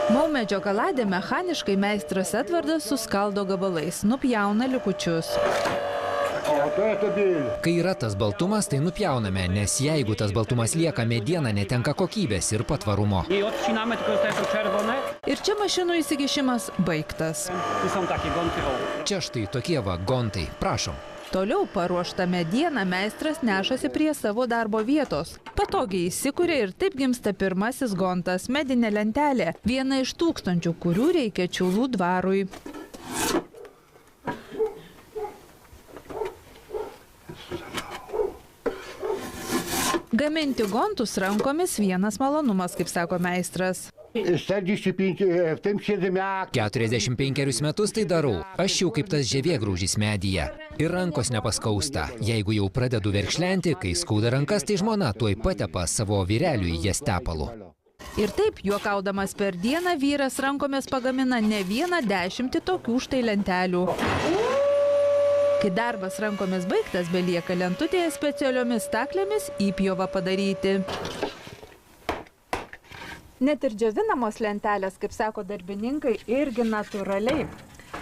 Maumedžio kaladę mechaniškai meistras Edvardas suskaldo gabalais, nupjauna likučius. Kai yra tas baltumas, tai nupjauname, nes jeigu tas baltumas lieka, mediena netenka kokybės ir patvarumo. Ir čia mašinų įsikišimas baigtas. Čia štai tokie va gontai, prašom. Toliau paruoštą medieną meistras nešasi prie savo darbo vietos. Patogiai įsikuria ir taip gimsta pirmasis gontas – medinė lentelė, viena iš tūkstančių, kurių reikia Čiūlų dvarui. Gaminti gontus rankomis vienas malonumas, kaip sako meistras. 45 metus tai darau. Aš jau kaip tas žievėgraužis medyje. Ir rankos nepaskausta. Jeigu jau pradedu verkšlenti, kai skauda rankas, tai žmona tuoj patepa savo vyreliui jas tepalu. Ir taip, juokaudamas per dieną, vyras rankomis pagamina ne vieną 10 tokių štai lentelių. Kai darbas rankomis baigtas, belieka lentutėje specialiomis staklėmis įpjovą padaryti. Net ir džiovinamos lentelės, kaip sako darbininkai, irgi natūraliai.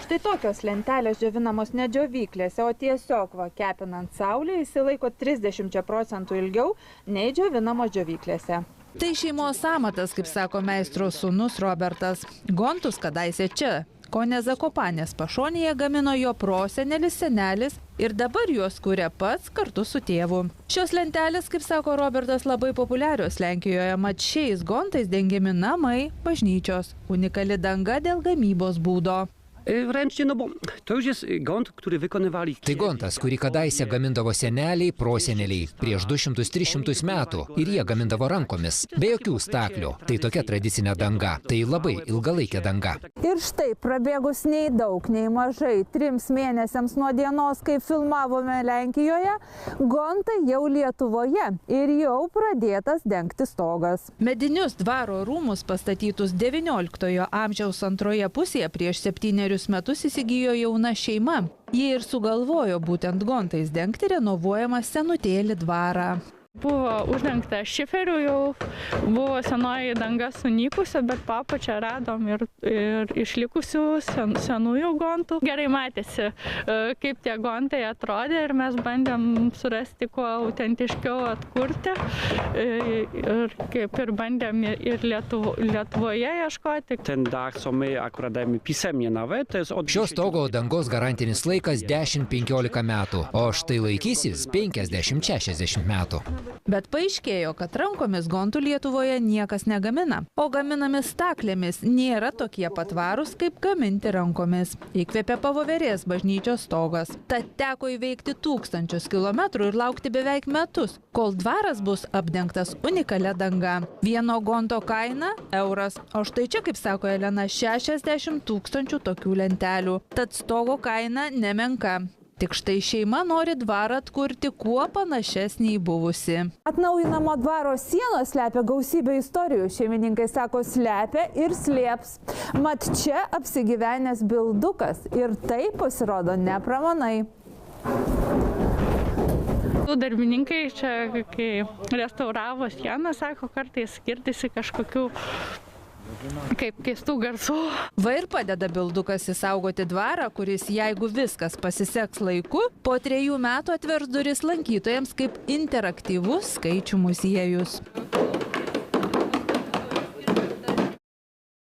Štai tokios lentelės džiovinamos ne džiovyklėse, o tiesiog kepinant saulėje įsilaiko 30% ilgiau nei džiovinamos džiovyklėse. Tai šeimos amatas, kaip sako meistro sūnus Robertas. Gontus kadaise čia, kone Zakopanės pašonėje, gamino jo prosenelis, senelis ir dabar juos kuria pats kartu su tėvu. Šios lentelės, kaip sako Robertas, labai populiarios Lenkijoje, mat šiais gontais dengiami namai, bažnyčios. Unikali danga dėl gamybos būdo. Tai gontas, kurį kadaise gamindavo seneliai, proseneliai prieš 200-300 metų ir jie gamindavo rankomis, be jokių staklių. Tai tokia tradicinė danga, tai labai ilgalaikė danga. Ir štai, prabėgus nei daug, nei mažai, 3 mėnesiams nuo dienos, kai filmavome Lenkijoje, gontai jau Lietuvoje ir jau pradėtas dengti stogas. Medinius dvaro rūmus pastatytus XIX amžiaus antroje pusėje prieš 7 metus įsigijo jauna šeima. Jie ir sugalvojo būtent gontais dengti renovuojamą senutėlį dvarą. Buvo uždengta šiferiu, jau buvo senoji danga sunykusi, bet papačią radom ir išlikusių senųjų gontų. Gerai matėsi, kaip tie gontai atrodė ir mes bandėm surasti kuo autentiškiau atkurti. Ir kaip ir bandėm ir Lietuvoje ieškoti. Šios stogo dangos garantinis laikas 10-15 metų, o štai laikysis 50-60 metų. Bet paaiškėjo, kad rankomis gontų Lietuvoje niekas negamina, o gaminami staklėmis nėra tokie patvarūs, kaip gaminti rankomis. Įkvėpė Pavoverės bažnyčios stogas. Tad teko įveikti 1000 kilometrų ir laukti beveik metus, kol dvaras bus apdengtas unikalia danga. Vieno gonto kaina – euras, o štai čia, kaip sako Elena, 60 000 tokių lentelių. Tad stogo kaina nemenka. Tik štai šeima nori dvarą atkurti kuo panašesnį į buvusi. Atnaujinamo dvaro sienos slepia gausybę istorijų. Šeimininkai sako, slepia ir slėps. Mat čia apsigyvenęs bildukas ir tai pasirodo nepramanai. Darbininkai čia, kai restauravo sieną, sako, kartais girdisi kažkokių kaip keistų garsų. Va ir padeda bildukas įsaugoti dvarą, kuris, jeigu viskas pasiseks laiku, po 3 metų atvers duris lankytojams kaip interaktyvus skaičių muziejus.